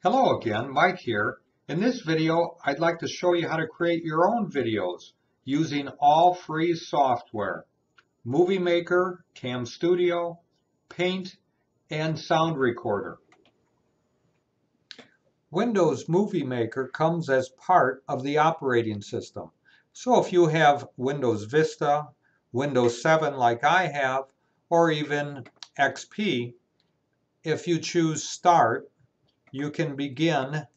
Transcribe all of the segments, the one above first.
Hello again, Mike here. In this video, I'd like to show you how to create your own videos using all free software: Movie Maker, Cam Studio, Paint, and Sound Recorder. Windows Movie Maker comes as part of the operating system. So if you have Windows Vista, Windows 7 like I have, or even XP, if you choose Start, you can begin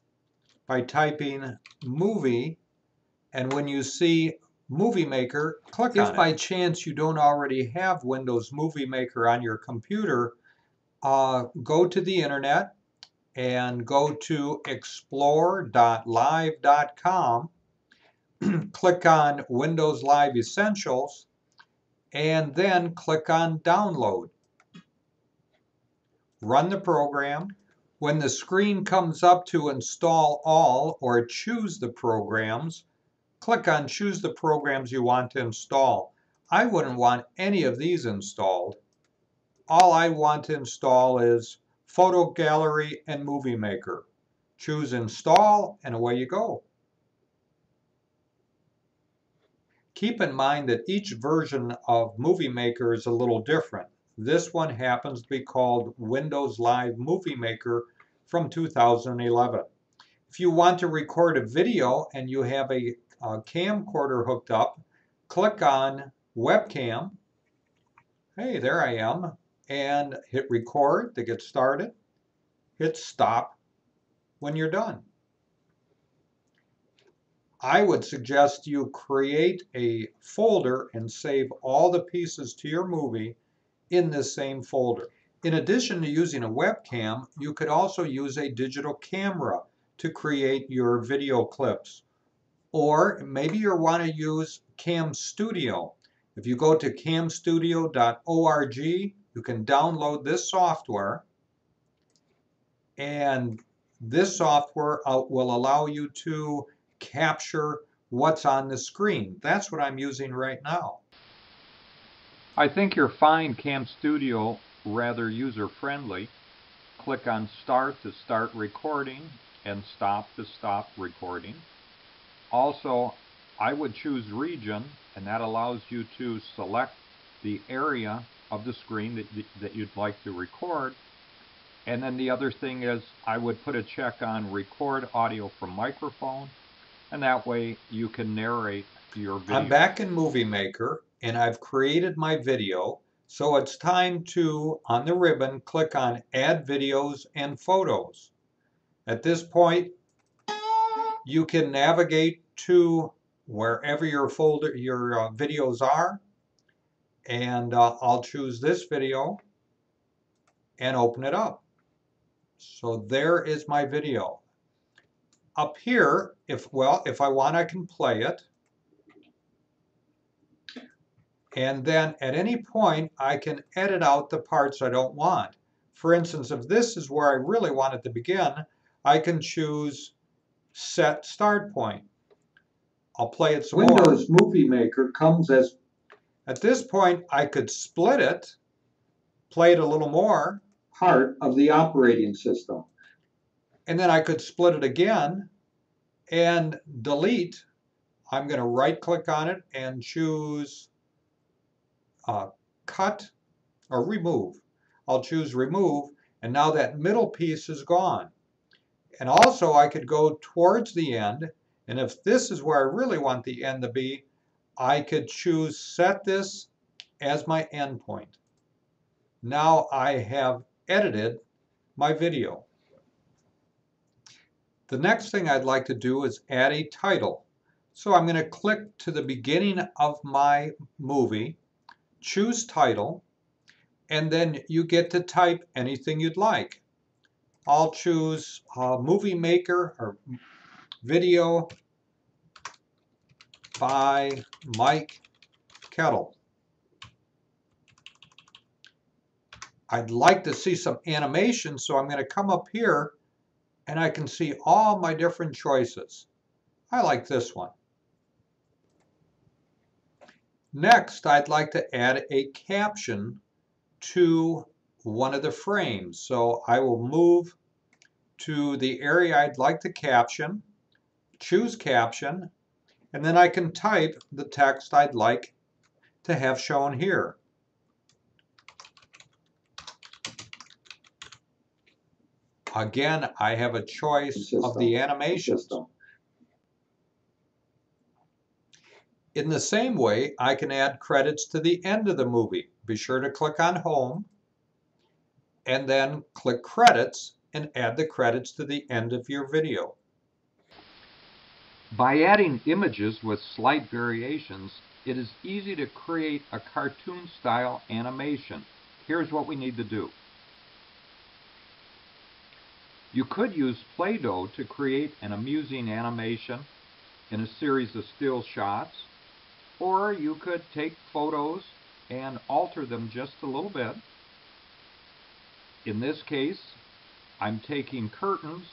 by typing Movie, and when you see Movie Maker, click on it. If by chance you don't already have Windows Movie Maker on your computer, go to the internet and go to explore.live.com, click on Windows Live Essentials, and then click on Download. Run the program. When the screen comes up to install all or choose the programs, click on choose the programs you want to install. I wouldn't want any of these installed. All I want to install is Photo Gallery and Movie Maker. Choose install and away you go. Keep in mind that each version of Movie Maker is a little different. This one happens to be called Windows Live Movie Maker from 2011. If you want to record a video and you have a camcorder hooked up, click on Webcam. Hey, there I am. And hit record to get started. Hit stop when you're done. I would suggest you create a folder and save all the pieces to your movie in this same folder. In addition to using a webcam, you could also use a digital camera to create your video clips. Or maybe you want to use Cam Studio. If you go to camstudio.org, you can download this software, and this software will allow you to capture what's on the screen. That's what I'm using right now. I think you'll find Cam Studio rather user-friendly. Click on Start to start recording and Stop to stop recording. Also, I would choose Region, and that allows you to select the area of the screen that you'd like to record. And then the other thing is I would put a check on Record Audio from Microphone, and that way you can narrate your video. I'm back in Movie Maker, and I've created my video, so it's time to, on the ribbon, click on Add Videos and Photos. At this point, you can navigate to wherever your folder, your videos are, and I'll choose this video and open it up. So there is my video. Up here, if I want, I can play it. And then at any point, I can edit out the parts I don't want. For instance, if this is where I really want it to begin, I can choose Set Start Point. I'll play it some more. Windows Movie Maker comes as... At this point, I could split it, play it a little more. Part of the operating system. And then I could split it again and delete. I'm going to right-click on it and choose Cut or Remove. I'll choose Remove, and now that middle piece is gone. And also I could go towards the end, and if this is where I really want the end to be, I could choose Set this as my end point. Now I have edited my video. The next thing I'd like to do is add a title. So I'm going to click to the beginning of my movie, choose title, and then you get to type anything you'd like. I'll choose Movie Maker or Video by Mike Kettle. I'd like to see some animation, so I'm going to come up here and I can see all my different choices. I like this one. Next, I'd like to add a caption to one of the frames. So I will move to the area I'd like to caption, choose caption, and then I can type the text I'd like to have shown here. Again, I have a choice of the animations. In the same way, I can add credits to the end of the movie. Be sure to click on Home and then click Credits and add the credits to the end of your video. By adding images with slight variations, it is easy to create a cartoon-style animation. Here's what we need to do. You could use Play-Doh to create an amusing animation in a series of still shots, or you could take photos and alter them just a little bit. In this case, I'm taking curtains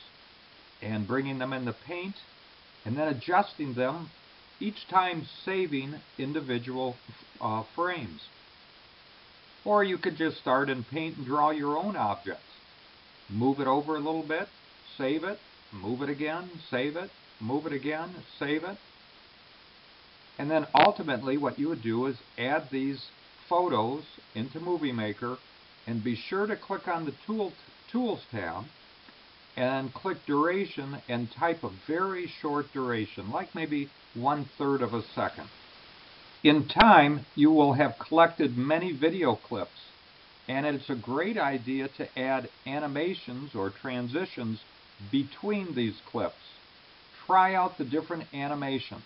and bringing them in the paint and then adjusting them, each time saving individual frames. Or you could just start in paint and draw your own objects. Move it over a little bit, save it, move it again, save it, move it again, save it. And then ultimately what you would do is add these photos into Movie Maker and be sure to click on the Tools tab and click Duration and type a very short duration, like maybe 1/3 of a second. In time, you will have collected many video clips, and it's a great idea to add animations or transitions between these clips. Try out the different animations.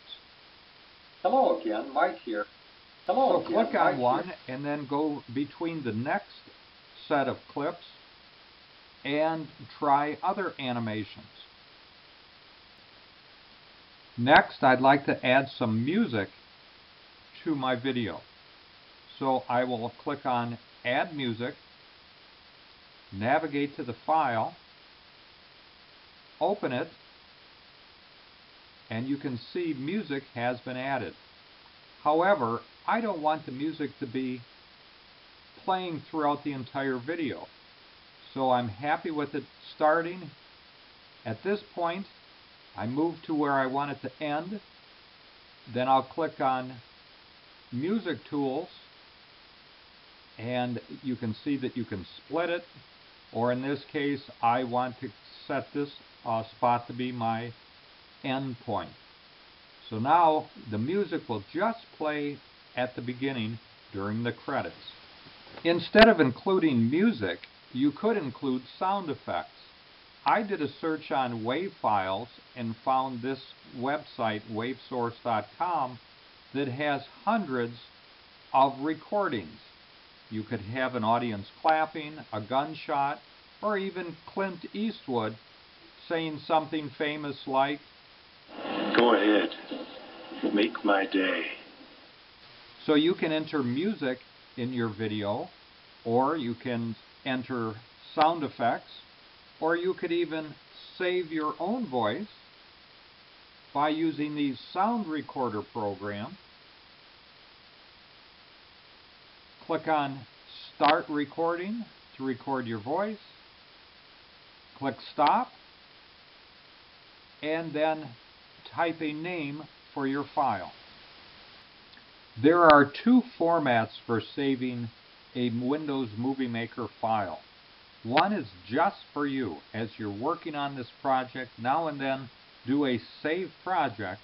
Hello again, Mike here. Hello So click on one and then go between the next set of clips and try other animations. Next, I'd like to add some music to my video. So I will click on Add Music, navigate to the file, open it, and you can see music has been added. However, I don't want the music to be playing throughout the entire video. So I'm happy with it starting. At this point, I move to where I want it to end. Then I'll click on Music Tools, and you can see that you can split it, or in this case, I want to set this spot to be my end point. So now the music will just play at the beginning during the credits. Instead of including music, you could include sound effects. I did a search on WAV files and found this website, wavesource.com, that has hundreds of recordings. You could have an audience clapping, a gunshot, or even Clint Eastwood saying something famous like, "Go ahead, make my day." So you can enter music in your video, or you can enter sound effects, or you could even save your own voice by using the sound recorder program. Click on Start Recording to record your voice. Click Stop, and then type a name for your file. There are two formats for saving a Windows Movie Maker file. One is just for you. As you're working on this project, now and then do a save project,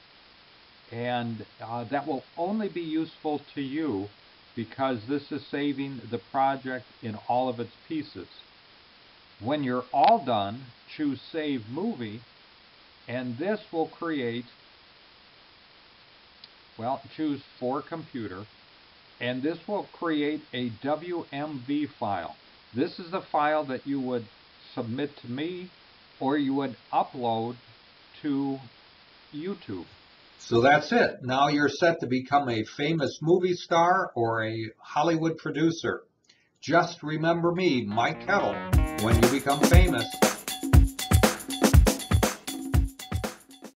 and that will only be useful to you because this is saving the project in all of its pieces. When you're all done, choose Save Movie, and this will create, well, choose For Computer, and this will create a WMV file. This is the file that you would submit to me, or you would upload to YouTube. So that's it. Now you're set to become a famous movie star or a Hollywood producer. Just remember me, Mike Kettle, when you become famous.